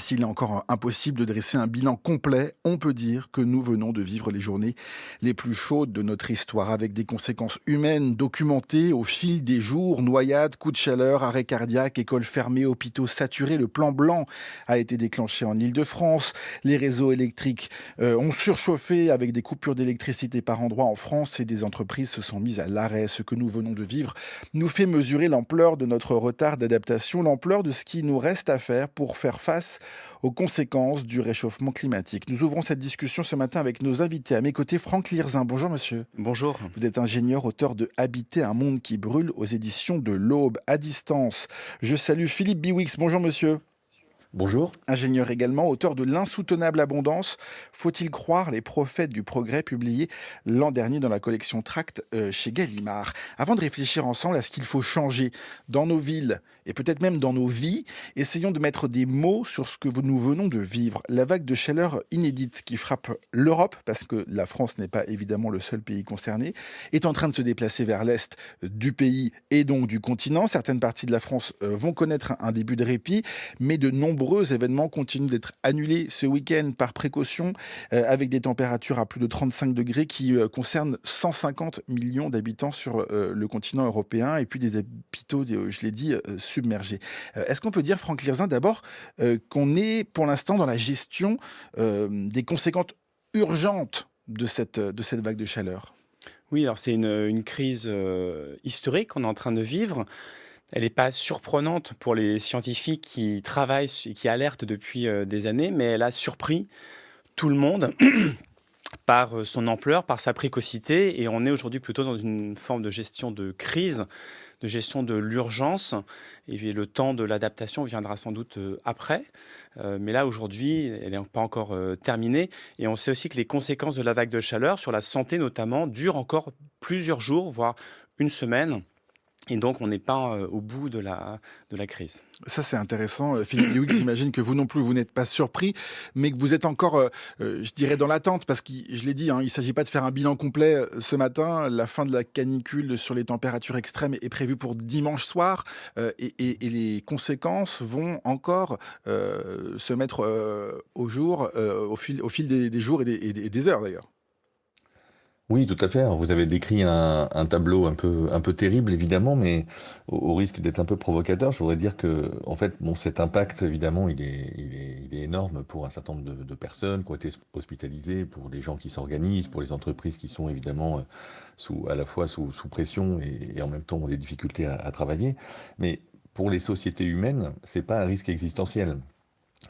S'il est encore impossible de dresser un bilan complet, on peut dire que nous venons de vivre les journées les plus chaudes de notre histoire, avec des conséquences humaines documentées au fil des jours: noyades, coups de chaleur, arrêt cardiaque, écoles fermées, hôpitaux saturés. Le plan blanc a été déclenché en Île-de-France. Les réseaux électriques ont surchauffé avec des coupures d'électricité par endroits en France, et des entreprises se sont mises à l'arrêt. Ce que nous venons de vivre nous fait mesurer l'ampleur de notre retard d'adaptation, l'ampleur de ce qui nous reste à faire pour faire face aux conséquences du réchauffement climatique. Nous ouvrons cette discussion ce matin avec nos invités. À mes côtés, Franck Lirzin. Bonjour monsieur. Bonjour. Vous êtes ingénieur, auteur de Habiter un monde qui brûle aux éditions de l'Aube. À distance, je salue Philippe Biwix. Bonjour monsieur. Bonjour. Ingénieur également, auteur de L'insoutenable abondance. Faut-il croire les prophètes du progrès, publié l'an dernier dans la collection Tract chez Gallimard. Avant de réfléchir ensemble à ce qu'il faut changer dans nos villes et peut-être même dans nos vies, essayons de mettre des mots sur ce que nous venons de vivre. La vague de chaleur inédite qui frappe l'Europe, parce que la France n'est pas évidemment le seul pays concerné, est en train de se déplacer vers l'est du pays et donc du continent. Certaines parties de la France vont connaître un début de répit, mais de nombreux événements continuent d'être annulés ce week-end par précaution, avec des températures à plus de 35 degrés qui concernent 150 millions d'habitants sur le continent européen, et puis des hôpitaux, je l'ai dit, submergés. Est-ce qu'on peut dire, Franck Lirzin, d'abord, qu'on est pour l'instant dans la gestion des conséquences urgentes de cette vague de chaleur? Oui, alors c'est une crise historique qu'on est en train de vivre. Elle n'est pas surprenante pour les scientifiques qui travaillent et qui alertent depuis des années, mais elle a surpris tout le monde par son ampleur, par sa précocité. Et on est aujourd'hui plutôt dans une forme de gestion de crise, de gestion de l'urgence. Et puis le temps de l'adaptation viendra sans doute après. Mais là, aujourd'hui, elle n'est pas encore terminée. Et on sait aussi que les conséquences de la vague de chaleur, sur la santé notamment, durent encore plusieurs jours, voire une semaine. Et donc, on n'est pas au bout de la crise. Ça, c'est intéressant. Philippe Biwix, j'imagine que vous non plus, vous n'êtes pas surpris, mais que vous êtes encore, je dirais, dans l'attente, parce que, je l'ai dit, hein, il ne s'agit pas de faire un bilan complet ce matin. La fin de la canicule sur les températures extrêmes est prévue pour dimanche soir, et les conséquences vont encore se mettre au jour, au fil des jours et des heures, d'ailleurs. Oui, tout à fait. Alors, vous avez décrit un tableau un peu terrible, évidemment, mais au risque d'être un peu provocateur, je voudrais dire que, en fait, bon, cet impact, évidemment, il est énorme pour un certain nombre de personnes qui ont été hospitalisées, pour les gens qui s'organisent, pour les entreprises qui sont évidemment à la fois sous pression et en même temps ont des difficultés à travailler. Mais pour les sociétés humaines, c'est pas un risque existentiel.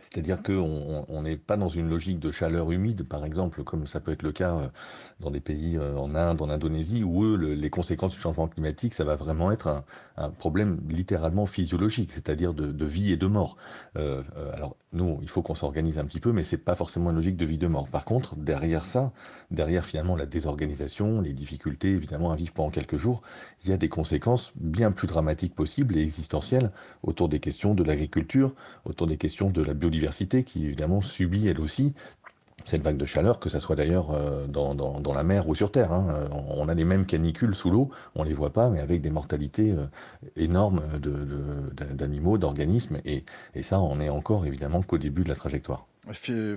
C'est-à-dire qu'on n'est pas dans une logique de chaleur humide, par exemple, comme ça peut être le cas dans des pays en Inde, en Indonésie, où eux, les conséquences du changement climatique, ça va vraiment être un problème littéralement physiologique, c'est-à-dire de vie et de mort. Alors, nous, il faut qu'on s'organise un petit peu, mais c'est pas forcément une logique de vie de mort. Par contre, derrière ça, derrière finalement la désorganisation, les difficultés évidemment à vivre pendant quelques jours, il y a des conséquences bien plus dramatiques possibles et existentielles autour des questions de l'agriculture, autour des questions de la biodiversité qui évidemment subit elle aussi cette vague de chaleur, que ça soit d'ailleurs dans la mer ou sur Terre, hein. On a les mêmes canicules sous l'eau, on les voit pas, mais avec des mortalités énormes d'animaux, d'organismes, et ça, on est encore évidemment qu'au début de la trajectoire.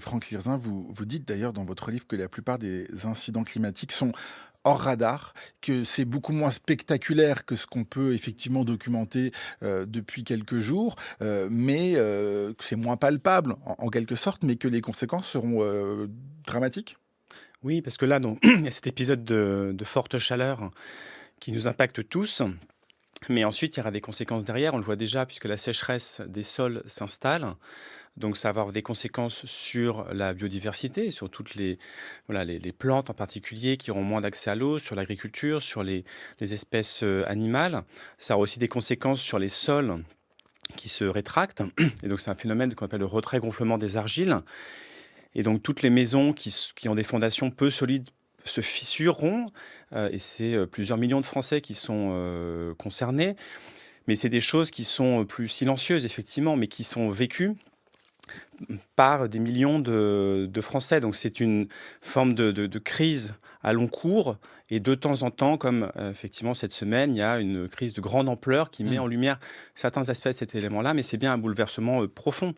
Franck Lirzin, vous dites d'ailleurs dans votre livre que la plupart des incidents climatiques sont hors radar, que c'est beaucoup moins spectaculaire que ce qu'on peut effectivement documenter depuis quelques jours, mais que c'est moins palpable en quelque sorte, mais que les conséquences seront dramatiques. Oui, parce que là, donc, il y a cet épisode de forte chaleur qui nous impacte tous. Mais ensuite, il y aura des conséquences derrière. On le voit déjà, puisque la sécheresse des sols s'installe. Donc, ça va avoir des conséquences sur la biodiversité, sur toutes voilà, les plantes en particulier qui auront moins d'accès à l'eau, sur l'agriculture, sur les espèces animales. Ça aura aussi des conséquences sur les sols qui se rétractent. Et donc, c'est un phénomène qu'on appelle le retrait-gonflement des argiles. Et donc, toutes les maisons qui ont des fondations peu solides se fissureront. Et c'est plusieurs millions de Français qui sont concernés. Mais c'est des choses qui sont plus silencieuses, effectivement, mais qui sont vécues par des millions de Français. Donc c'est une forme de crise à long cours et de temps en temps, comme effectivement cette semaine, il y a une crise de grande ampleur qui met Mmh. en lumière certains aspects de cet élément-là, mais c'est bien un bouleversement profond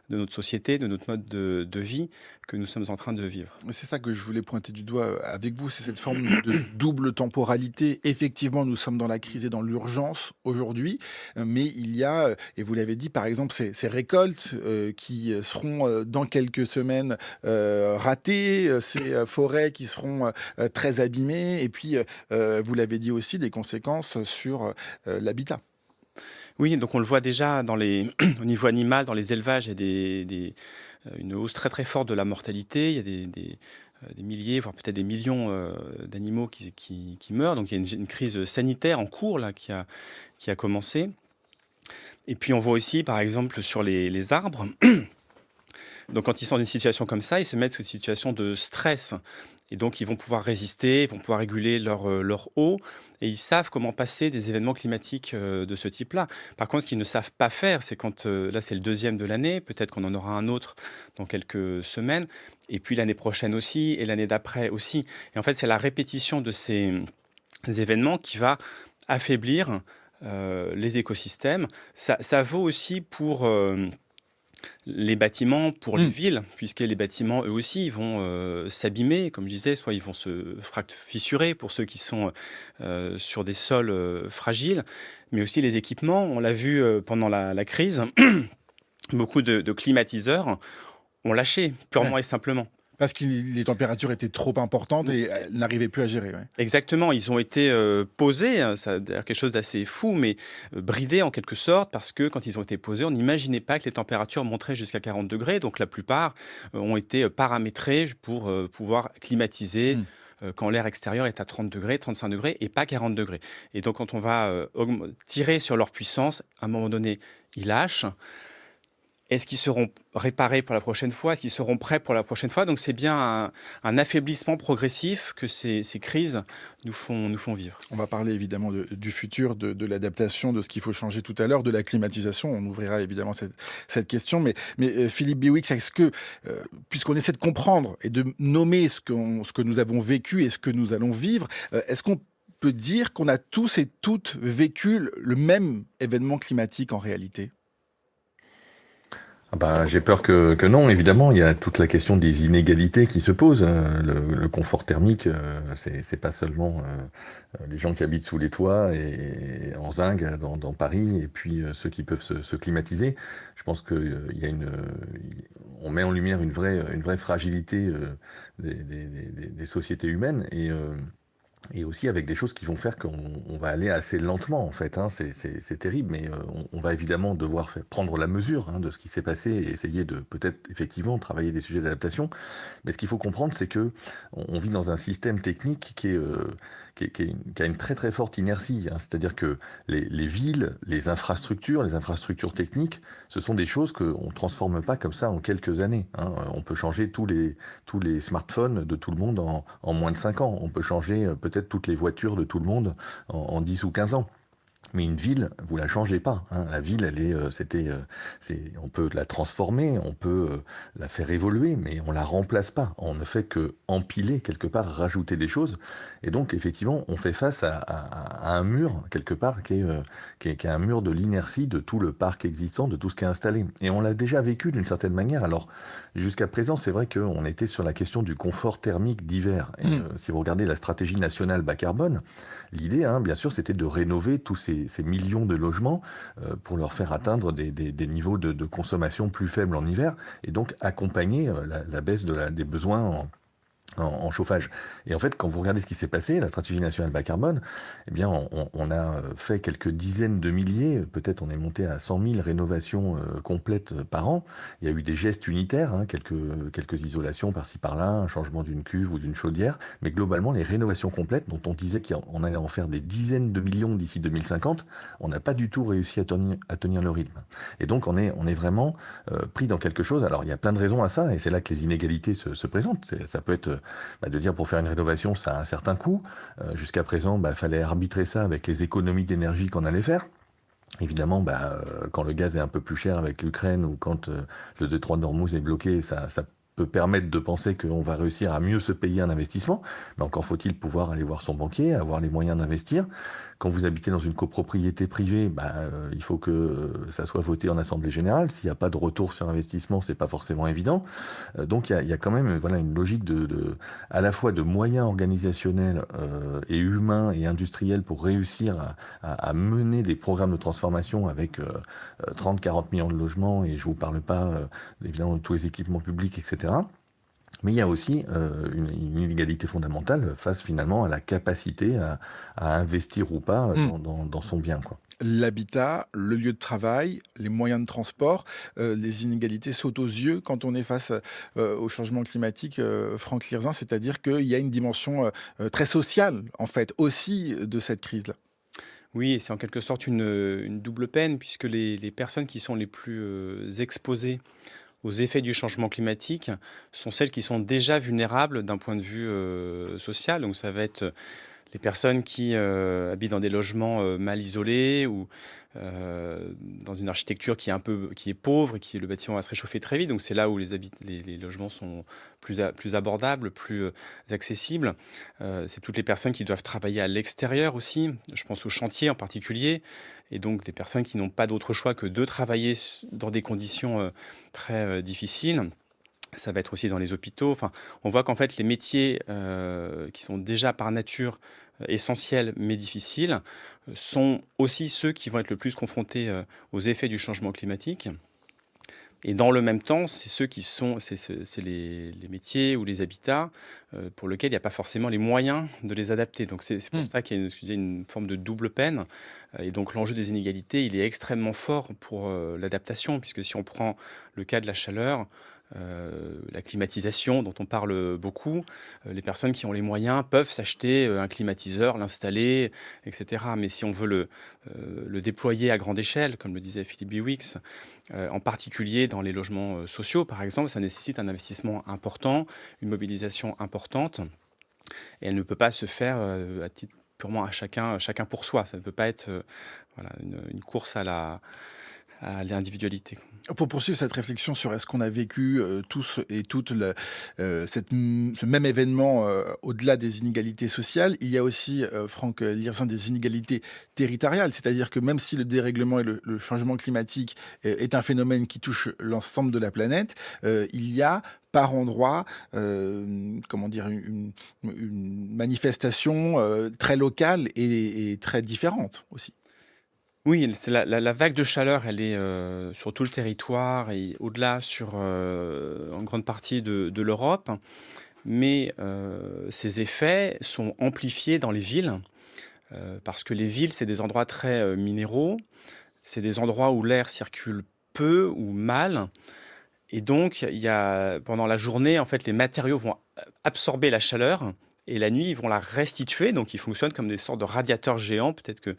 de notre société, de notre mode de vie que nous sommes en train de vivre. C'est ça que je voulais pointer du doigt, avec vous, c'est cette forme de double temporalité. Effectivement, nous sommes dans la crise et dans l'urgence aujourd'hui, mais il y a, et vous l'avez dit, par exemple, ces récoltes, qui, seront, dans quelques semaines, ratées, ces, forêts qui seront, très abîmées et puis, vous l'avez dit aussi, des conséquences sur, l'habitat. Oui, donc on le voit déjà dans les au niveau animal, dans les élevages, il y a une hausse très, très forte de la mortalité. Il y a des milliers, voire peut-être des millions, d'animaux qui meurent. Donc il y a une crise sanitaire en cours là qui a commencé. Et puis on voit aussi, par exemple, sur les arbres, donc quand ils sont dans une situation comme ça, ils se mettent sous une situation de stress. Et donc ils vont pouvoir résister, ils vont pouvoir réguler leur eau, et ils savent comment passer des événements climatiques de ce type-là. Par contre, ce qu'ils ne savent pas faire, c'est quand, là c'est le deuxième de l'année, peut-être qu'on en aura un autre dans quelques semaines, et puis l'année prochaine aussi, et l'année d'après aussi. Et en fait, c'est la répétition de ces événements qui va affaiblir les écosystèmes. Ça vaut aussi pour les bâtiments, pour les Mmh. villes, puisque les bâtiments, eux aussi, ils vont s'abîmer, comme je disais, soit ils vont se fissurer pour ceux qui sont sur des sols fragiles, mais aussi les équipements. On l'a vu pendant la crise, beaucoup de climatiseurs ont lâché, Ouais, purement et simplement. parce que les températures étaient trop importantes et elles n'arrivaient plus à gérer, ouais. Exactement, ils ont été, posés, ça d'ailleurs quelque chose d'assez fou, mais, bridés en quelque sorte parce que quand ils ont été posés, on n'imaginait pas que les températures monteraient jusqu'à 40 degrés. Donc la plupart, ont été, paramétrés pour, pouvoir climatiser, Mmh. quand l'air extérieur est à 30 degrés, 35 degrés et pas 40 degrés. Et donc quand on va, tirer sur leur puissance, à un moment donné, ils lâchent. Est-ce qu'ils seront réparés pour la prochaine fois? Est-ce qu'ils seront prêts pour la prochaine fois? Donc c'est bien un affaiblissement progressif que ces crises nous font vivre. On va parler évidemment du futur, de l'adaptation, de ce qu'il faut changer tout à l'heure, de la climatisation. On ouvrira évidemment cette question. Mais Philippe Biwix, est-ce que, puisqu'on essaie de comprendre et de nommer ce que nous avons vécu et ce que nous allons vivre, est-ce qu'on peut dire qu'on a tous et toutes vécu le même événement climatique en réalité? Ah bah, j'ai peur que non, évidemment. Il y a toute la question des inégalités qui se posent. Le confort thermique, c'est pas seulement les gens qui habitent sous les toits et en zinc dans Paris, et puis ceux qui peuvent se climatiser. Je pense il y a on met en lumière une vraie fragilité des sociétés humaines, et aussi avec des choses qui vont faire qu'on va aller assez lentement, en fait, hein. C'est terrible, mais on va évidemment devoir prendre la mesure, hein, de ce qui s'est passé et essayer de peut-être effectivement travailler des sujets d'adaptation. Mais ce qu'il faut comprendre, c'est que on vit dans un système technique qui a une très très forte inertie, hein. C'est-à-dire que les villes, les infrastructures techniques, ce sont des choses qu'on ne transforme pas comme ça en quelques années, hein. On peut changer tous les smartphones de tout le monde en moins de 5 ans. On peut changer peut-être toutes les voitures de tout le monde en 10 ou 15 ans. Mais une ville, vous la changez pas, hein. La ville, on peut la transformer, on peut la faire évoluer, mais on la remplace pas. On ne fait que empiler quelque part, rajouter des choses. Et donc, effectivement, on fait face à un mur quelque part qui est un mur de l'inertie de tout le parc existant, de tout ce qui est installé. Et on l'a déjà vécu d'une certaine manière. Alors, jusqu'à présent, c'est vrai qu'on était sur la question du confort thermique d'hiver. Et Mmh. si vous regardez la stratégie nationale bas carbone, l'idée, hein, bien sûr, c'était de rénover tous ces millions de logements pour leur faire atteindre des niveaux de consommation plus faibles en hiver, et donc accompagner la baisse des besoins en chauffage. Et en fait, quand vous regardez ce qui s'est passé, la stratégie nationale bas carbone, eh bien, on a fait quelques dizaines de milliers, peut-être on est monté à 100 000 rénovations complètes par an. Il y a eu des gestes unitaires, hein, quelques isolations par-ci par-là, un changement d'une cuve ou d'une chaudière, mais globalement, les rénovations complètes, dont on disait qu'on allait en faire des dizaines de millions d'ici 2050, on n'a pas du tout réussi à tenir le rythme. Et donc, on est vraiment pris dans quelque chose. Alors, il y a plein de raisons à ça, et c'est là que les inégalités se présentent. Ça peut être de dire pour faire une rénovation, ça a un certain coût. Jusqu'à présent, fallait arbitrer ça avec les économies d'énergie qu'on allait faire. Évidemment, quand le gaz est un peu plus cher avec l'Ukraine ou quand le détroit d'Ormuz est bloqué, ça peut permettre de penser qu'on va réussir à mieux se payer un investissement. Mais encore faut-il pouvoir aller voir son banquier, avoir les moyens d'investir. Quand vous habitez dans une copropriété privée, il faut que ça soit voté en assemblée générale. S'il n'y a pas de retour sur investissement, c'est pas forcément évident. Donc il y a quand même une logique à la fois de moyens organisationnels et humains et industriels pour réussir à mener des programmes de transformation avec 30-40 millions de logements, et je vous parle pas évidemment de tous les équipements publics, etc. Mais il y a aussi une inégalité fondamentale face finalement à la capacité à investir ou pas Hmm. dans son bien, quoi. L'habitat, le lieu de travail, les moyens de transport, les inégalités sautent aux yeux quand on est face au changement climatique, Franck Lirzin, c'est-à-dire qu'il y a une dimension très sociale, en fait, aussi de cette crise-là. Oui, et c'est en quelque sorte une double peine puisque les personnes qui sont les plus, exposées aux effets du changement climatique sont celles qui sont déjà vulnérables d'un point de vue, social. Donc ça va être les personnes qui, habitent dans des logements, mal isolés ou, dans une architecture qui est pauvre et qui le bâtiment va se réchauffer très vite. Donc c'est là où les logements sont plus abordables, plus, accessibles. C'est toutes les personnes qui doivent travailler à l'extérieur aussi. Je pense aux chantiers en particulier et donc des personnes qui n'ont pas d'autre choix que de travailler dans des conditions, très, difficiles. Ça va être aussi dans les hôpitaux. Enfin, on voit qu'en fait, les métiers qui sont déjà par nature essentiels mais difficiles sont aussi ceux qui vont être le plus confrontés aux effets du changement climatique. Et dans le même temps, c'est ceux qui sont, c'est les métiers ou les habitats pour lesquels il n'y a pas forcément les moyens de les adapter. Donc c'est pour Hmm. ça qu'il y a une forme de double peine. Et donc l'enjeu des inégalités, il est extrêmement fort pour l'adaptation, puisque si on prend le cas de la chaleur, la climatisation dont on parle beaucoup, les personnes qui ont les moyens peuvent s'acheter un climatiseur, l'installer, etc. Mais si on veut le déployer à grande échelle, comme le disait Philippe Biwix, en particulier dans les logements sociaux, par exemple, ça nécessite un investissement important, une mobilisation importante, et elle ne peut pas se faire à titre purement chacun pour soi. Ça ne peut pas être voilà, une course à l'individualité. Pour poursuivre cette réflexion sur est-ce qu'on a vécu tous et toutes ce même événement au-delà des inégalités sociales, il y a aussi, Franck Lirzin, des inégalités territoriales. C'est-à-dire que même si le dérèglement et le changement climatique est un phénomène qui touche l'ensemble de la planète, il y a par endroit, comment dire, une manifestation très locale et très différente aussi. Oui, c'est la vague de chaleur, elle est sur tout le territoire et au-delà sur en grande partie de l'Europe. Mais ces effets sont amplifiés dans les villes parce que les villes, c'est des endroits très minéraux. C'est des endroits où l'air circule peu ou mal. Et donc, pendant la journée, en fait, les matériaux vont absorber la chaleur. Et la nuit, ils vont la restituer. Donc, ils fonctionnent comme des sortes de radiateurs géants. Peut-être que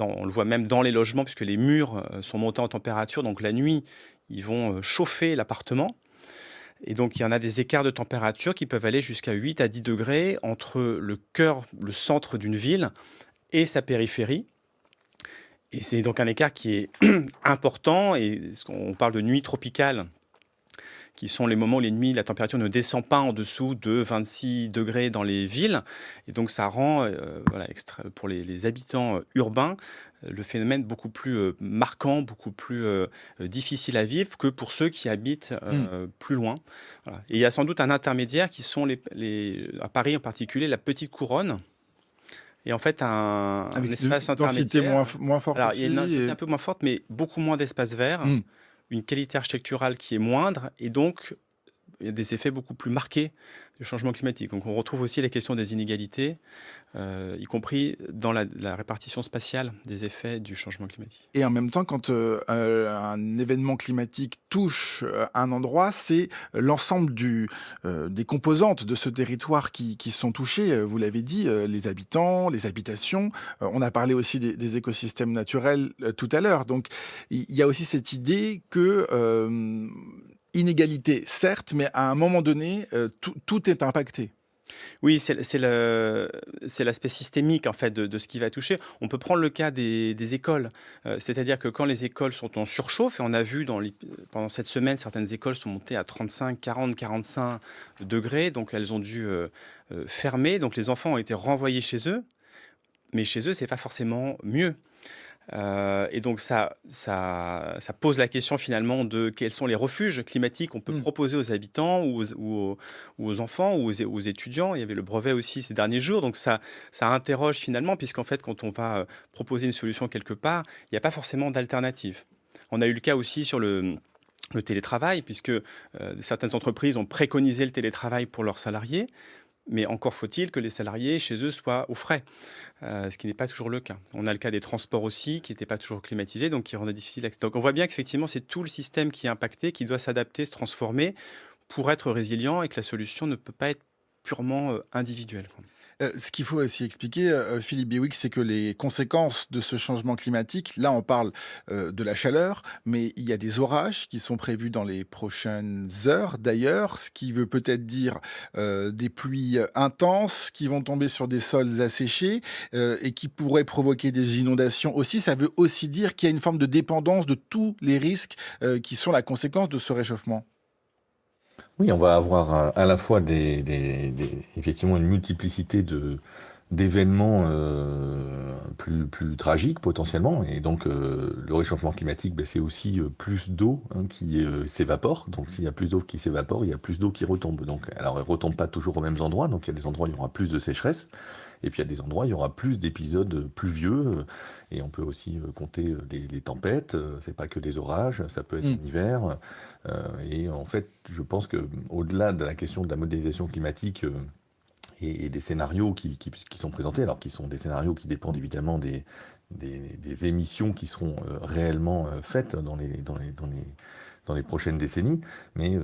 on le voit même dans les logements, puisque les murs sont montés en température. Donc, la nuit, ils vont chauffer l'appartement. Et donc, il y en a des écarts de température qui peuvent aller jusqu'à 8 à 10 degrés entre le cœur, le centre d'une ville et sa périphérie. Et c'est donc un écart qui est important. Et on parle de nuit tropicale, qui sont les moments où les nuits, la température ne descend pas en dessous de 26 degrés dans les villes. Et donc, ça rend, voilà, pour les habitants urbains, le phénomène beaucoup plus marquant, beaucoup plus difficile à vivre que pour ceux qui habitent Hmm. plus loin. Voilà. Et il y a sans doute un intermédiaire qui sont, à Paris en particulier, la petite couronne. Et en fait, un Avec espace une densité intermédiaire. moins forte Alors, il y a aussi. une densité un peu moins forte, mais beaucoup moins d'espace vert, Hmm. une qualité architecturale qui est moindre, et donc il y a des effets beaucoup plus marqués du changement climatique. Donc on retrouve aussi la question des inégalités, y compris dans la répartition spatiale des effets du changement climatique. Et en même temps, quand un événement climatique touche un endroit, c'est l'ensemble des composantes de ce territoire qui sont touchées. Vous l'avez dit, les habitants, les habitations. On a parlé aussi des écosystèmes naturels tout à l'heure. Donc, il y a aussi cette idée que inégalité, certes, mais à un moment donné, tout est impacté. Oui, c'est l'aspect systémique en fait de ce qui va toucher. On peut prendre le cas des écoles, c'est-à-dire que quand les écoles sont en surchauffe et on a vu pendant cette semaine, certaines écoles sont montées à 35, 40, 45 degrés, donc elles ont dû, fermer, donc les enfants ont été renvoyés chez eux, mais chez eux, c'est pas forcément mieux. Et donc ça pose la question finalement de quels sont les refuges climatiques qu'on peut Mmh. proposer aux habitants ou aux enfants ou aux étudiants. Il y avait le brevet aussi ces derniers jours, donc ça interroge finalement puisqu'en fait quand on va, proposer une solution quelque part, il n'y a pas forcément d'alternative. On a eu le cas aussi sur le télétravail puisque, certaines entreprises ont préconisé le télétravail pour leurs salariés, mais encore faut-il que les salariés chez eux soient au frais, ce qui n'est pas toujours le cas. On a le cas des transports aussi qui n'étaient pas toujours climatisés, donc qui rendaient difficile l'accès. Donc on voit bien qu'effectivement, c'est tout le système qui est impacté, qui doit s'adapter, se transformer pour être résilient et que la solution ne peut pas être purement, individuelle, quoi. Ce qu'il faut aussi expliquer, Philippe Biwix, c'est que les conséquences de ce changement climatique, là, on parle, de la chaleur, mais il y a des orages qui sont prévus dans les prochaines heures, d'ailleurs, ce qui veut peut-être dire, des pluies, intenses qui vont tomber sur des sols asséchés, et qui pourraient provoquer des inondations aussi. Ça veut aussi dire qu'il y a une forme de dépendance de tous les risques, qui sont la conséquence de ce réchauffement. Oui, on va avoir à la fois effectivement une multiplicité d'événements plus tragiques potentiellement. Et donc le réchauffement climatique, ben, c'est aussi plus d'eau hein, qui s'évapore. Donc s'il y a plus d'eau qui s'évapore, il y a plus d'eau qui retombe. Donc, alors elle ne retombe pas toujours aux mêmes endroits. Donc il y a des endroits où il y aura plus de sécheresse. Et puis il y a des endroits où il y aura plus d'épisodes pluvieux. Et on peut aussi compter les tempêtes. C'est pas que des orages, ça peut être Mmh. en hiver. Et en fait, je pense que au-delà de la question de la modélisation climatique et des scénarios qui sont présentés, alors qui sont des scénarios qui dépendent évidemment des émissions qui seront réellement faites dans les prochaines décennies, mais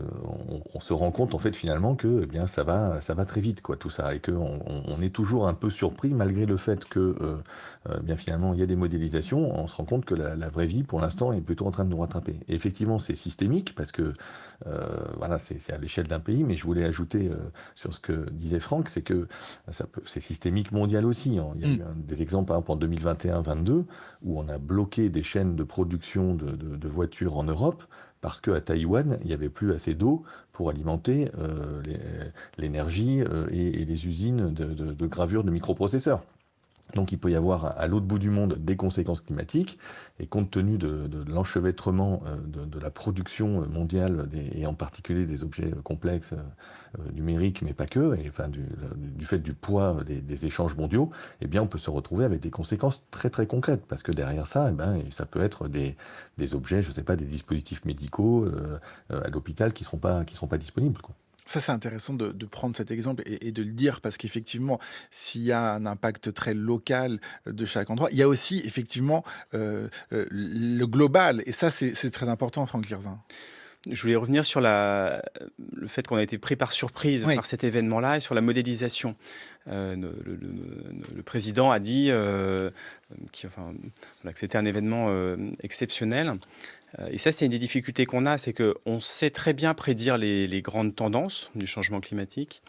on se rend compte en fait finalement que eh bien ça va très vite quoi tout ça et que on est toujours un peu surpris malgré le fait que bien finalement il y a des modélisations, on se rend compte que la vraie vie pour l'instant est plutôt en train de nous rattraper. Et effectivement c'est systémique parce que voilà c'est à l'échelle d'un pays, mais je voulais ajouter sur ce que disait Franck, c'est que c'est systémique mondial aussi, hein. Il y a Mmh. eu des exemples par exemple en 2021-22 où on a bloqué des chaînes de production de voitures en Europe parce qu'à Taïwan, il n'y avait plus assez d'eau pour alimenter l'énergie et les usines de gravure de microprocesseurs. Donc il peut y avoir à l'autre bout du monde des conséquences climatiques, et compte tenu de l'enchevêtrement de la production mondiale, et en particulier des objets complexes numériques, mais pas que, et enfin du fait du poids des échanges mondiaux, eh bien on peut se retrouver avec des conséquences très très concrètes, parce que derrière ça, eh ben, ça peut être des objets, je sais pas, des dispositifs médicaux à l'hôpital qui seront pas disponibles, quoi. Ça, c'est intéressant de prendre cet exemple et de le dire parce qu'effectivement, s'il y a un impact très local de chaque endroit, il y a aussi effectivement le global. Et ça, c'est très important, Franck Lirzin. Je voulais revenir sur le fait qu'on a été pris par surprise Oui. par cet événement-là et sur la modélisation. Le président a dit enfin, voilà, que c'était un événement exceptionnel. Et ça, c'est une des difficultés qu'on a, c'est qu'on sait très bien prédire les grandes tendances du changement climatique,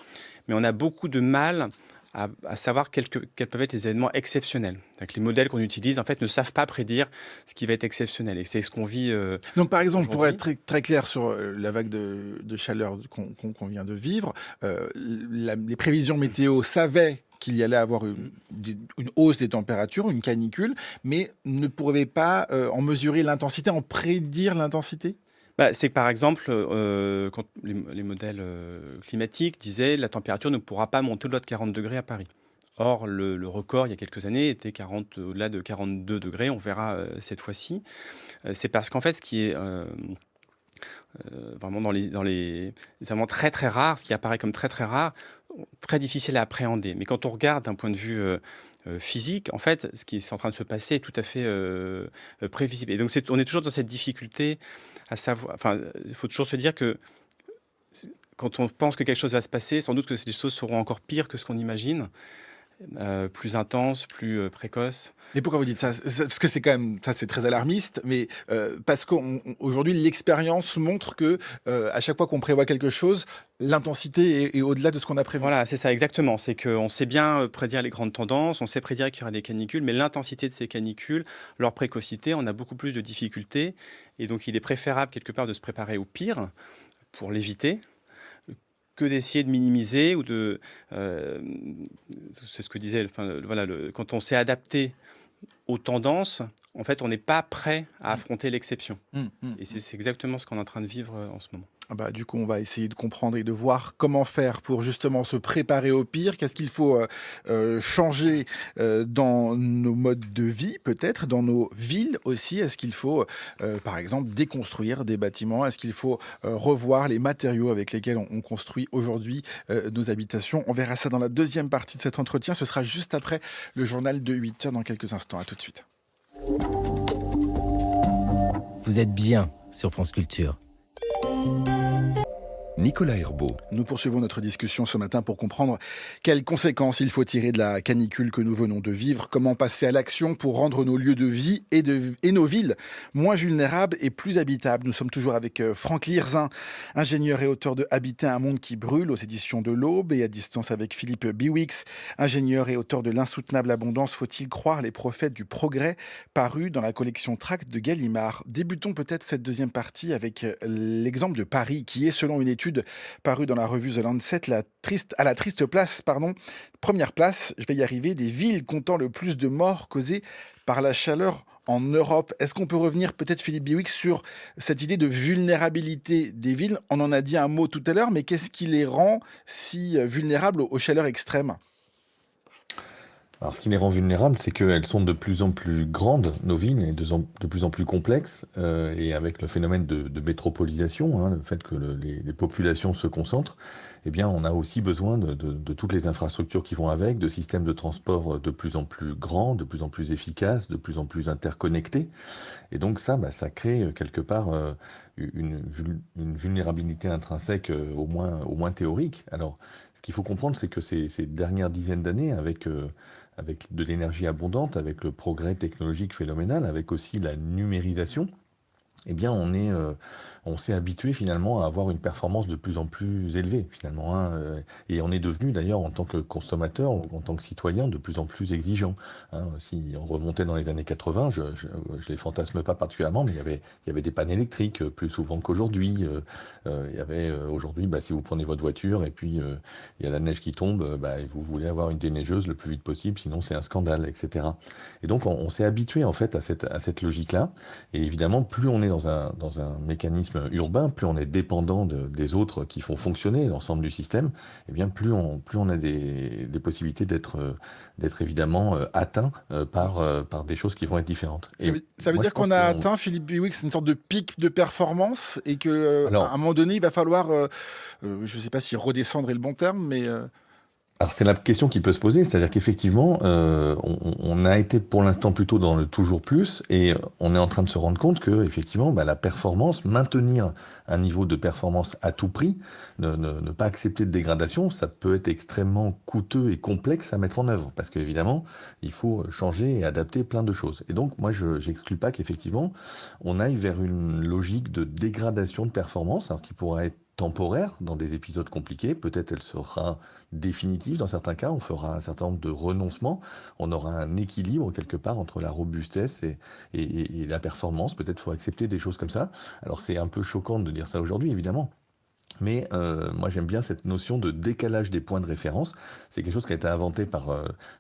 mais on a beaucoup de mal à savoir quels peuvent être les événements exceptionnels. Donc, les modèles qu'on utilise, en fait, ne savent pas prédire ce qui va être exceptionnel. Et c'est ce qu'on vit Donc, par exemple, pour être aujourd'hui. très, très clair sur la vague de chaleur qu'on vient de vivre, les prévisions météo savaient qu'il y allait avoir une hausse des températures, une canicule, mais ne pourraient pas en mesurer l'intensité, en prédire l'intensité. Bah, c'est que par exemple, quand les modèles climatiques disaient la température ne pourra pas monter au-delà de 40 degrés à Paris. Or, le record, il y a quelques années, était 40, au-delà de 42 degrés. On verra cette fois-ci. C'est parce qu'en fait, ce qui est vraiment dans les événements très très rares, ce qui apparaît comme très très rare, très difficile à appréhender. Mais quand on regarde d'un point de vue physique, en fait, ce qui est en train de se passer est tout à fait prévisible. Et donc, on est toujours dans cette difficulté à savoir. Enfin, il faut toujours se dire que quand on pense que quelque chose va se passer, sans doute que les choses seront encore pires que ce qu'on imagine. plus intense, plus précoce. Mais pourquoi vous dites ça? Parce que c'est quand même ça, c'est très alarmiste, mais parce qu'aujourd'hui, l'expérience montre que, à chaque fois qu'on prévoit quelque chose, l'intensité est au-delà de ce qu'on a prévu. Voilà, c'est ça exactement. C'est qu'on sait bien prédire les grandes tendances, on sait prédire qu'il y aura des canicules, mais l'intensité de ces canicules, leur précocité, on a beaucoup plus de difficultés. Et donc, il est préférable quelque part de se préparer au pire pour l'éviter que d'essayer de minimiser ou de... c'est ce que disait, enfin, voilà, quand on s'est adapté aux tendances, en fait, on n'est pas prêt à affronter l'exception. Et c'est exactement ce qu'on est en train de vivre en ce moment. Ah bah, du coup, on va essayer de comprendre et de voir comment faire pour justement se préparer au pire. Qu'est-ce qu'il faut changer dans nos modes de vie, peut-être, dans nos villes aussi. Est-ce qu'il faut, par exemple, déconstruire des bâtiments? Est-ce qu'il faut revoir les matériaux avec lesquels on construit aujourd'hui nos habitations? On verra ça dans la deuxième partie de cet entretien. Ce sera juste après le journal de 8 heures dans quelques instants. À tout de suite. Vous êtes bien sur France Culture. Nicolas Herbeau. Nous poursuivons notre discussion ce matin pour comprendre quelles conséquences il faut tirer de la canicule que nous venons de vivre, comment passer à l'action pour rendre nos lieux de vie et nos villes moins vulnérables et plus habitables. Nous sommes toujours avec Franck Lirzin, ingénieur et auteur de Habiter un monde qui brûle aux éditions de l'Aube, et à distance avec Philippe Biwix, ingénieur et auteur de L'insoutenable abondance, faut-il croire les prophètes du progrès, paru dans la collection Tract de Gallimard. Débutons peut-être cette deuxième partie avec l'exemple de Paris, qui est, selon une étude parue dans la revue The Lancet, à la triste place, première place, je vais y arriver, des villes comptant le plus de morts causées par la chaleur en Europe. Est-ce qu'on peut revenir peut-être, Philippe Biwix, sur cette idée de vulnérabilité des villes? On en a dit un mot tout à l'heure, mais qu'est-ce qui les rend si vulnérables aux chaleurs extrêmes? Alors, ce qui les rend vulnérables, c'est qu'elles sont de plus en plus grandes, nos villes, et de plus en plus complexes, et avec le phénomène de métropolisation, le fait que les populations se concentrent, eh bien, on a aussi besoin de toutes les infrastructures qui vont avec, de systèmes de transport de plus en plus grands, de plus en plus efficaces, de plus en plus interconnectés. Et donc ça, ça crée quelque part une vulnérabilité intrinsèque, au moins théorique. Alors, ce qu'il faut comprendre, c'est que ces dernières dizaines d'années, avec de l'énergie abondante, avec le progrès technologique phénoménal, avec aussi la numérisation, eh bien, on s'est habitué finalement à avoir une performance de plus en plus élevée finalement, et on est devenu d'ailleurs en tant que consommateur, en tant que citoyen, de plus en plus exigeant. Si on remontait dans les années 80, je les fantasme pas particulièrement, mais il y avait des pannes électriques plus souvent qu'aujourd'hui. Il y avait aujourd'hui, si vous prenez votre voiture et puis il y a la neige qui tombe, et vous voulez avoir une déneigeuse le plus vite possible, sinon c'est un scandale, etc. Et donc on s'est habitué en fait à cette logique-là. Et évidemment, plus on est dans un mécanisme urbain, plus on est dépendant des autres qui font fonctionner l'ensemble du système, eh bien plus on a des possibilités d'être évidemment atteint par des choses qui vont être différentes. Ça veut dire qu'on a atteint, Philippe Biwix, une sorte de pic de performance, et qu'à un moment donné, il va falloir, je ne sais pas si redescendre est le bon terme, mais... Alors c'est la question qui peut se poser, c'est-à-dire qu'effectivement, on a été pour l'instant plutôt dans le toujours plus, et on est en train de se rendre compte que effectivement, la performance, maintenir un niveau de performance à tout prix, ne pas accepter de dégradation, ça peut être extrêmement coûteux et complexe à mettre en œuvre, parce qu'évidemment, il faut changer et adapter plein de choses. Et donc moi, je n'exclus pas qu'effectivement, on aille vers une logique de dégradation de performance, alors qui pourra être temporaire dans des épisodes compliqués, peut-être elle sera définitive dans certains cas, on fera un certain nombre de renoncements, on aura un équilibre quelque part entre la robustesse et la performance, peut-être faut accepter des choses comme ça. Alors c'est un peu choquant de dire ça aujourd'hui évidemment, mais moi j'aime bien cette notion de décalage des points de référence. C'est quelque chose qui a été inventé par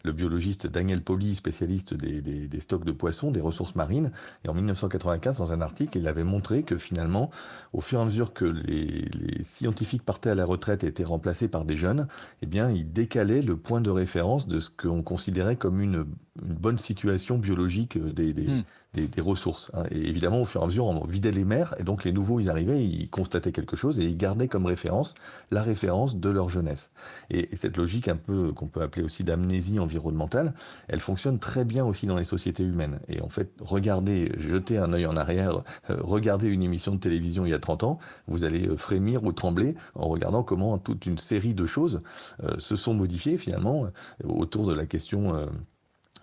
le biologiste Daniel Pauly, spécialiste des stocks de poissons, des ressources marines. Et en 1995, dans un article, il avait montré que finalement, au fur et à mesure que les scientifiques partaient à la retraite et étaient remplacés par des jeunes, eh bien, il décalait le point de référence de ce qu'on considérait comme une une bonne situation biologique Hmm. des ressources, hein. Et évidemment, au fur et à mesure, on vidait les mers, et donc les nouveaux, ils arrivaient, ils constataient quelque chose, et ils gardaient comme référence la référence de leur jeunesse. Et cette logique un peu, qu'on peut appeler aussi d'amnésie environnementale, elle fonctionne très bien aussi dans les sociétés humaines. Et en fait, regardez, jetez un œil en arrière, regardez une émission de télévision il y a 30 ans, vous allez frémir ou trembler en regardant comment toute une série de choses se sont modifiées finalement autour de la question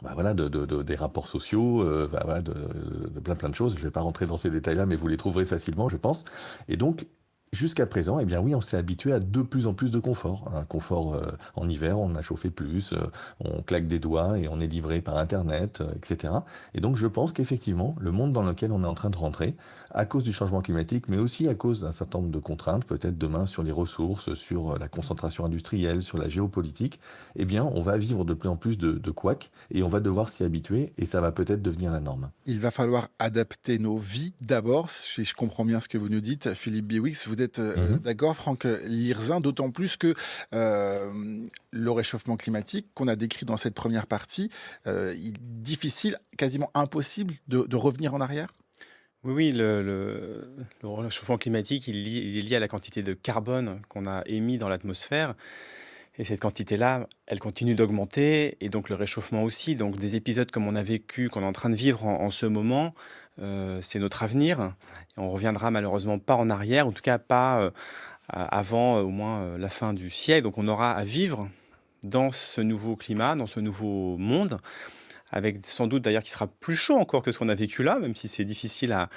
voilà, des rapports sociaux, voilà, de plein de choses. Je ne vais pas rentrer dans ces détails-là, mais vous les trouverez facilement, je pense. Et donc, jusqu'à présent, eh bien oui, on s'est habitué à de plus en plus de confort. Un confort en hiver, on a chauffé plus, on claque des doigts et on est livré par Internet, etc. Et donc, je pense qu'effectivement, le monde dans lequel on est en train de rentrer, à cause du changement climatique, mais aussi à cause d'un certain nombre de contraintes, peut-être demain sur les ressources, sur la concentration industrielle, sur la géopolitique, eh bien, on va vivre de plus en plus de couacs et on va devoir s'y habituer et ça va peut-être devenir la norme. Il va falloir adapter nos vies d'abord, si je comprends bien ce que vous nous dites, Philippe Biwix. Vous êtes Mhm. d'accord, Franck Lirzin, d'autant plus que le réchauffement climatique qu'on a décrit dans cette première partie, il est difficile, quasiment impossible de revenir en arrière. Oui, oui, le réchauffement climatique, il est lié à la quantité de carbone qu'on a émis dans l'atmosphère. Et cette quantité-là, elle continue d'augmenter, et donc le réchauffement aussi. Donc des épisodes comme on a vécu, qu'on est en train de vivre en ce moment, c'est notre avenir. Et on reviendra malheureusement pas en arrière, en tout cas pas avant au moins la fin du siècle. Donc on aura à vivre dans ce nouveau climat, dans ce nouveau monde, avec sans doute d'ailleurs qui sera plus chaud encore que ce qu'on a vécu là, même si c'est difficile à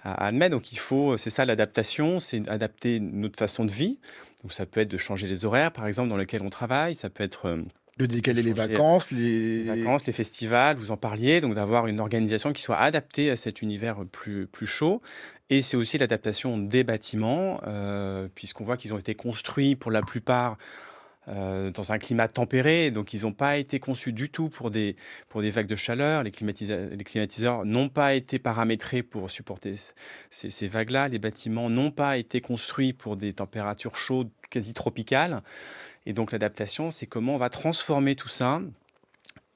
admettre. Donc il faut, c'est ça l'adaptation, c'est adapter notre façon de vie. Donc ça peut être de changer les horaires, par exemple, dans lesquels on travaille. Ça peut être De de décaler les changer vacances, les vacances, les festivals, vous en parliez. Donc d'avoir une organisation qui soit adaptée à cet univers plus chaud. Et c'est aussi l'adaptation des bâtiments, puisqu'on voit qu'ils ont été construits pour la plupart dans un climat tempéré, donc ils n'ont pas été conçus du tout pour des vagues de chaleur. Les climatiseurs n'ont pas été paramétrés pour supporter ces vagues-là. Les bâtiments n'ont pas été construits pour des températures chaudes quasi tropicales. Et donc l'adaptation, c'est comment on va transformer tout ça.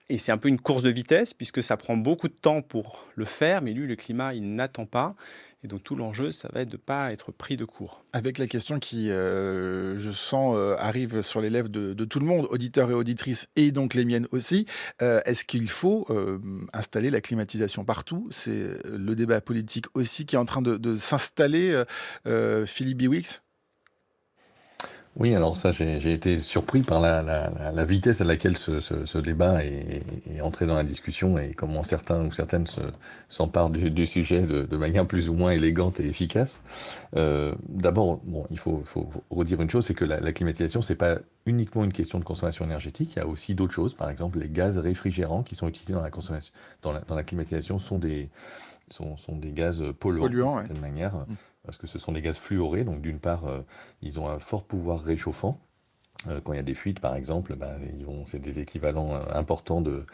Et c'est un peu une course de vitesse, puisque ça prend beaucoup de temps pour le faire, mais lui, le climat, il n'attend pas. Et donc tout l'enjeu, ça va être de ne pas être pris de court. avec la question qui, je sens, arrive sur les lèvres de tout le monde, auditeurs et auditrices, et donc les miennes aussi. Est-ce qu'il faut installer la climatisation partout? C'est le débat politique aussi qui est en train de s'installer, Philippe Biwix. Oui, alors ça, j'ai été surpris par la vitesse à laquelle ce débat est entré dans la discussion et comment certains ou certaines s'emparent du sujet de manière plus ou moins élégante et efficace. D'abord, bon, faut redire une chose, c'est que la climatisation, c'est pas uniquement une question de consommation énergétique, il y a aussi d'autres choses. Par exemple, les gaz réfrigérants qui sont utilisés dans la consommation, dans la climatisation sont des gaz polluants d'une Polluant, ouais. certaine manière, Mmh. parce que ce sont des gaz fluorés, donc d'une part, ils ont un fort pouvoir réchauffant. Quand il y a des fuites, par exemple, ben, c'est des équivalents importants de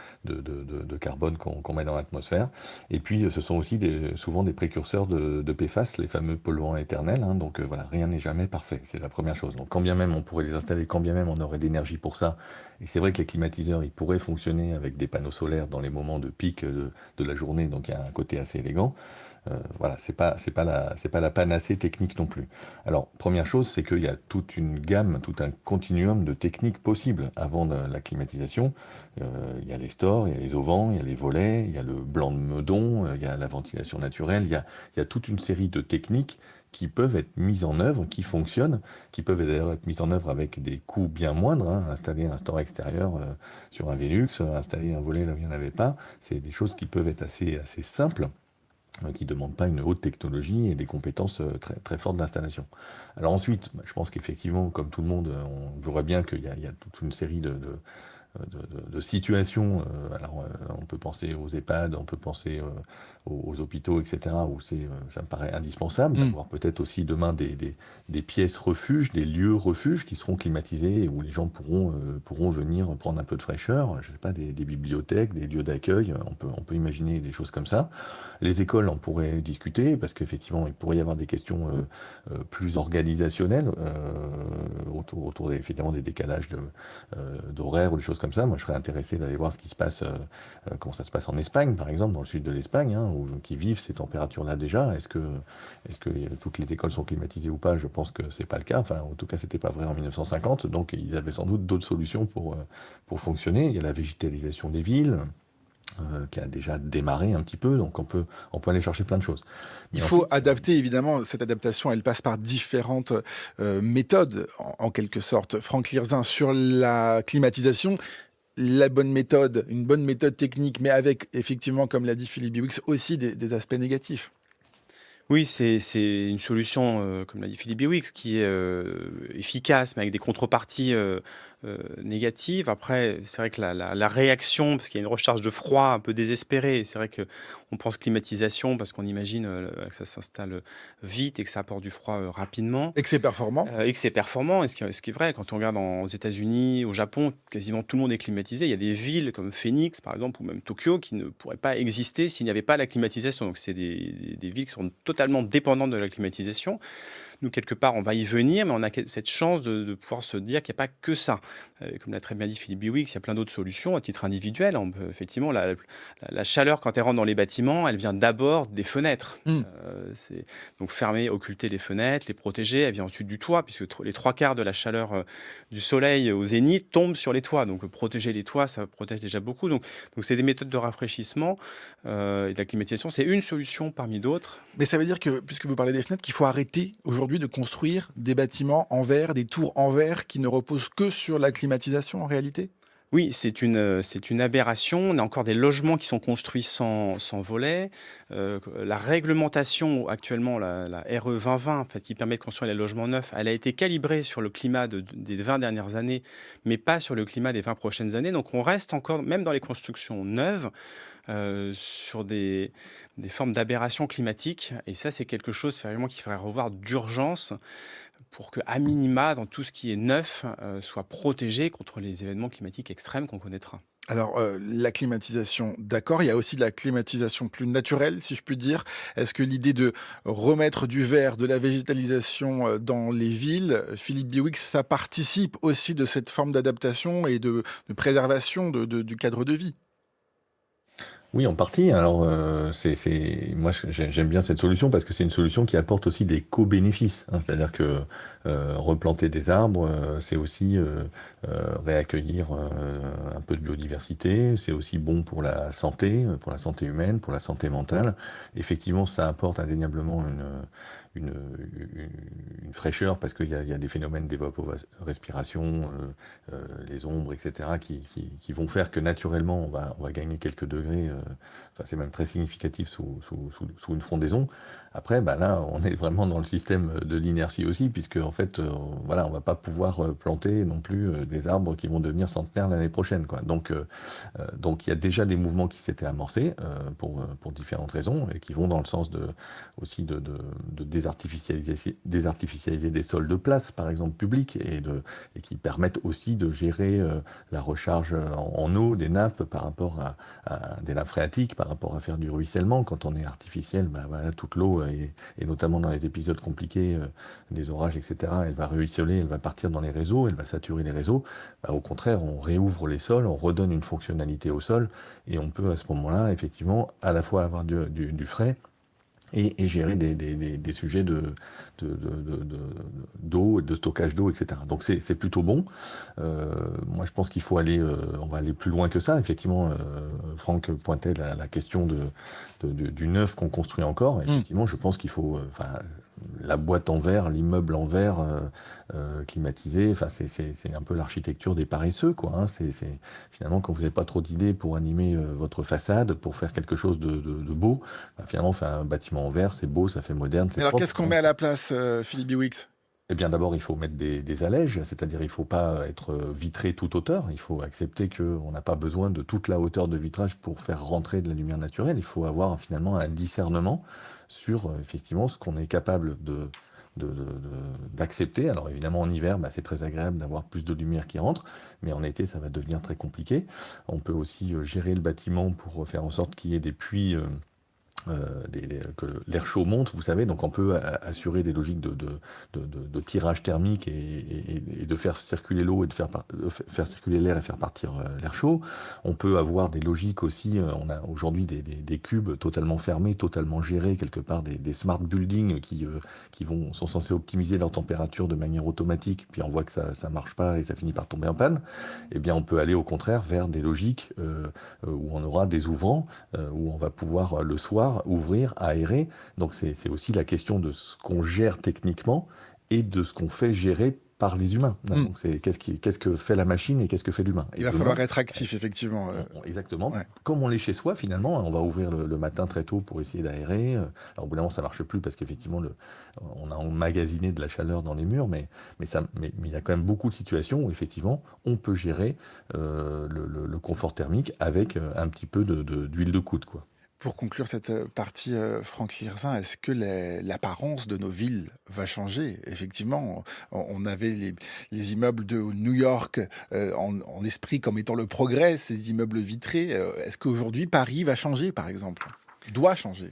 carbone qu'on met dans l'atmosphère. Et puis, ce sont aussi souvent des précurseurs de PFAS, les fameux polluants éternels, hein. Donc voilà, rien n'est jamais parfait, c'est la première chose. Donc quand bien même on pourrait les installer, quand bien même on aurait d'énergie pour ça, et c'est vrai que les climatiseurs, ils pourraient fonctionner avec des panneaux solaires dans les moments de pic de la journée, donc il y a un côté assez élégant. Voilà, c'est pas la panacée technique non plus. Alors, première chose, c'est qu'il y a toute une gamme, tout un continuum de techniques possibles avant la climatisation. Il y a les stores, il y a les auvents, il y a les volets, il y a le blanc de meudon, il y a la ventilation naturelle, il y a toute une série de techniques qui peuvent être mises en œuvre, qui fonctionnent, qui peuvent d'ailleurs être mises en œuvre avec des coûts bien moindres, hein. Installer un store extérieur sur un Velux, installer un volet là où il n'y en avait pas, c'est des choses qui peuvent être assez simples, qui ne demandent pas une haute technologie et des compétences très, très fortes d'installation. Alors ensuite, je pense qu'effectivement, comme tout le monde, on voit bien qu'il y a toute une série de situations. Alors, on peut penser aux EHPAD, on peut penser aux hôpitaux, etc., où ça me paraît indispensable Mmh. d'avoir peut-être aussi demain des pièces refuges, des lieux refuges qui seront climatisés, où les gens pourront venir prendre un peu de fraîcheur. Je sais pas, des bibliothèques, des lieux d'accueil, on peut imaginer des choses comme ça. Les écoles, on pourrait discuter, parce qu'effectivement, il pourrait y avoir des questions plus organisationnelles évidemment des décalages d'horaire ou des choses comme ça. Moi, je serais intéressé d'aller voir ce qui se passe, comment ça se passe en Espagne, par exemple, dans le sud de l'Espagne, hein, qui vivent ces températures-là déjà. Est-ce que toutes les écoles sont climatisées ou pas? Je pense que c'est pas le cas. Enfin, en tout cas, c'était pas vrai en 1950. Donc, ils avaient sans doute d'autres solutions pour fonctionner. Il y a la végétalisation des villes. Qui a déjà démarré un petit peu, donc on peut aller chercher plein de choses. Il Mais faut ensuite, adapter, évidemment, cette adaptation, elle passe par différentes méthodes, en quelque sorte. Franck Lirzin, sur la climatisation, la bonne méthode, une bonne méthode technique, mais avec, effectivement, comme l'a dit Philippe Biwix, aussi des aspects négatifs. Oui, c'est une solution, comme l'a dit Philippe Biwix, qui est efficace, mais avec des contreparties négatives. Après, c'est vrai que la réaction, parce qu'il y a une recharge de froid un peu désespérée, et c'est vrai qu'on pense climatisation parce qu'on imagine que ça s'installe vite et que ça apporte du froid rapidement. Et que c'est performant. Et que c'est performant, et ce qui est vrai, quand on regarde aux États-Unis, au Japon, quasiment tout le monde est climatisé. Il y a des villes comme Phoenix, par exemple, ou même Tokyo, qui ne pourraient pas exister s'il n'y avait pas la climatisation. Donc, c'est des villes qui sont totalement dépendantes de la climatisation. Nous, quelque part, on va y venir, mais on a cette chance de pouvoir se dire qu'il n'y a pas que ça. Comme l'a très bien dit Philippe Biwix, il y a plein d'autres solutions à titre individuel. On peut, effectivement, la chaleur, quand elle rentre dans les bâtiments, elle vient d'abord des fenêtres. Donc fermer, occulter les fenêtres, les protéger. Elle vient ensuite du toit, puisque les 3/4 de la chaleur du soleil au zénith tombe sur les toits. Donc protéger les toits, ça protège déjà beaucoup. Donc c'est des méthodes de rafraîchissement et de la climatisation. C'est une solution parmi d'autres. Mais ça veut dire que, puisque vous parlez des fenêtres, qu'il faut arrêter aujourd'hui de construire des bâtiments en verre, des tours en verre qui ne reposent que sur la climatisation en réalité? Oui, c'est une aberration. On a encore des logements qui sont construits sans volets. La réglementation actuellement, la RE 2020, en fait, qui permet de construire les logements neufs, elle a été calibrée sur le climat des 20 dernières années, mais pas sur le climat des 20 prochaines années. Donc on reste encore, même dans les constructions neuves, sur des formes d'aberration climatique. Et ça, c'est quelque chose vraiment qu'il faudrait revoir d'urgence pour que, à minima, dans tout ce qui est neuf, soit protégé contre les événements climatiques extrêmes qu'on connaîtra. Alors, la climatisation, d'accord. Il y a aussi de la climatisation plus naturelle, si je puis dire. Est-ce que l'idée de remettre du verre, de la végétalisation dans les villes, Philippe Biwix, ça participe aussi de cette forme d'adaptation et de préservation du cadre de vie? oui, en partie. Alors, moi, j'aime bien cette solution parce que c'est une solution qui apporte aussi des co-bénéfices, hein. C'est-à-dire que replanter des arbres, c'est aussi réaccueillir un peu de biodiversité. C'est aussi bon pour la santé humaine, pour la santé mentale. Effectivement, ça apporte indéniablement une fraîcheur parce qu'il y a des phénomènes d'évaporespiration, les ombres, etc., qui vont faire que naturellement, on va gagner quelques degrés. Enfin, c'est même très significatif sous une frondaison. Après, là, on est vraiment dans le système de l'inertie aussi, puisque en fait, voilà, on va pas pouvoir planter non plus des arbres qui vont devenir centenaires l'année prochaine, quoi. Donc, il y a déjà des mouvements qui s'étaient amorcés pour différentes raisons et qui vont dans le sens aussi de désartificialiser des sols de place, par exemple publics, et qui permettent aussi de gérer la recharge en eau des nappes par rapport à des nappes phréatiques, par rapport à faire du ruissellement. Quand on est artificiel, voilà, toute l'eau, et notamment dans les épisodes compliqués des orages, etc., elle va ruisseler, elle va partir dans les réseaux, elle va saturer les réseaux. Au contraire, on réouvre les sols, on redonne une fonctionnalité au sol, et on peut à ce moment-là, effectivement, à la fois avoir du frais, et gérer des sujets d'eau, de stockage d'eau, etc. Donc c'est plutôt bon. Moi, je pense qu'il faut on va aller plus loin que ça. Effectivement, Franck pointait la question du neuf qu'on construit encore. Effectivement, je pense qu'il faut, la boîte en verre, l'immeuble en verre climatisé, enfin c'est un peu l'architecture des paresseux, quoi, hein. Finalement, quand vous n'avez pas trop d'idées pour animer votre façade, pour faire quelque chose de beau, finalement faire un bâtiment en verre, c'est beau, ça fait moderne, c'est Mais alors, propre, qu'est-ce qu'on hein. met à la place, Philippe Biwix? Eh bien, d'abord, il faut mettre des allèges, c'est-à-dire il ne faut pas être vitré toute hauteur. Il faut accepter qu'on n'a pas besoin de toute la hauteur de vitrage pour faire rentrer de la lumière naturelle. Il faut avoir finalement un discernement sur effectivement ce qu'on est capable d'accepter. Alors évidemment, en hiver, c'est très agréable d'avoir plus de lumière qui rentre, mais en été, ça va devenir très compliqué. On peut aussi gérer le bâtiment pour faire en sorte qu'il y ait des puits que l'air chaud monte, vous savez, donc on peut assurer des logiques de tirage thermique et de faire circuler l'eau et de faire circuler l'air et faire partir l'air chaud. On peut avoir des logiques aussi, on a aujourd'hui des cubes totalement fermés, totalement gérés, quelque part des smart buildings qui sont censés optimiser leur température de manière automatique, puis on voit que ça marche pas et ça finit par tomber en panne. Eh bien on peut aller au contraire vers des logiques où on aura des ouvrants, où on va pouvoir le soir ouvrir, aérer. Donc c'est aussi la question de ce qu'on gère techniquement et de ce qu'on fait gérer par les humains. Donc c'est qu'est-ce que fait la machine et qu'est-ce que fait l'humain. Il va falloir être actif, effectivement. Exactement. Ouais. Comme on l'est chez soi, finalement, on va ouvrir le matin très tôt pour essayer d'aérer. Alors, au bout d'un moment, ça marche plus parce qu'effectivement, on a emmagasiné de la chaleur dans les murs, mais il y a quand même beaucoup de situations où, effectivement, on peut gérer le confort thermique avec un petit peu d'huile de coude, quoi. Pour conclure cette partie, Franck Lirzin, est-ce que l'apparence de nos villes va changer? Effectivement, on avait les immeubles de New York en esprit comme étant le progrès, ces immeubles vitrés. Est-ce qu'aujourd'hui, Paris va changer, par exemple? Doit changer?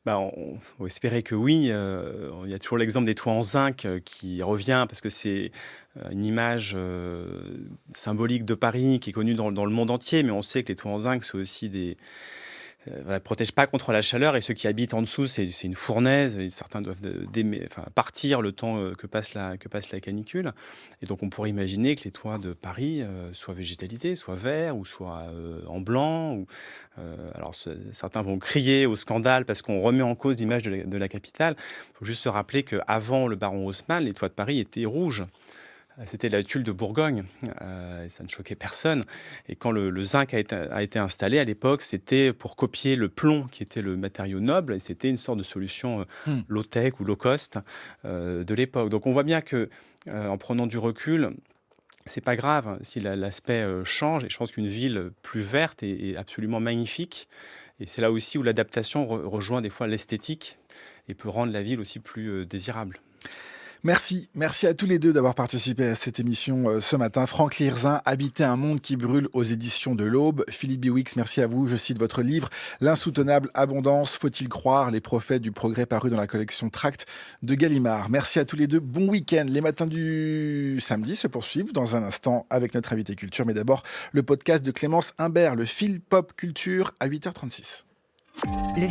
Bah, on faut espérer que oui. Il y a toujours l'exemple des toits en zinc qui revient parce que c'est une image symbolique de Paris qui est connue dans le monde entier. Mais on sait que les toits en zinc, c'est aussi voilà, protègent pas contre la chaleur et ceux qui habitent en dessous, c'est une fournaise. Et certains doivent partir le temps que passe la canicule. Et donc, on pourrait imaginer que les toits de Paris soient végétalisés, soient verts ou soient en blanc. Alors, certains vont crier au scandale parce qu'on remet en cause l'image de la capitale. Il faut juste se rappeler qu'avant le baron Haussmann, les toits de Paris étaient rouges. C'était la tuile de Bourgogne, et ça ne choquait personne. Et quand le zinc a été installé à l'époque, c'était pour copier le plomb, qui était le matériau noble, et c'était une sorte de solution low-tech ou low-cost de l'époque. Donc on voit bien que, en prenant du recul, c'est pas grave si l'aspect change. Et je pense qu'une ville plus verte est absolument magnifique. Et c'est là aussi où l'adaptation rejoint des fois l'esthétique et peut rendre la ville aussi plus désirable. Merci à tous les deux d'avoir participé à cette émission ce matin. Franck Lirzin, Habiter un monde qui brûle aux éditions de l'Aube. Philippe Biwix, merci à vous. Je cite votre livre L'insoutenable abondance, faut-il croire les prophètes du progrès paru dans la collection Tract de Gallimard. Merci à tous les deux. Bon week-end. Les matins du samedi se poursuivent dans un instant avec notre invité culture. Mais d'abord, le podcast de Clémence Imbert, le fil pop culture à 8h36.